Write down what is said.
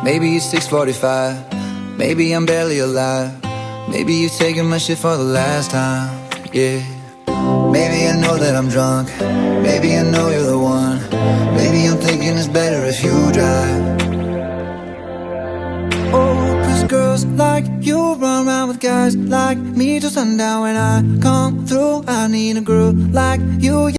Maybe it's 6:45, maybe I'm barely alive. Maybe you're taking my shit for the last time, yeah. Maybe I know that I'm drunk, maybe I know you're the one. Maybe I'm thinking it's better if you drive. Oh, 'cause girls like you run around with guys like me till sundown. When I come through, I need a girl like you.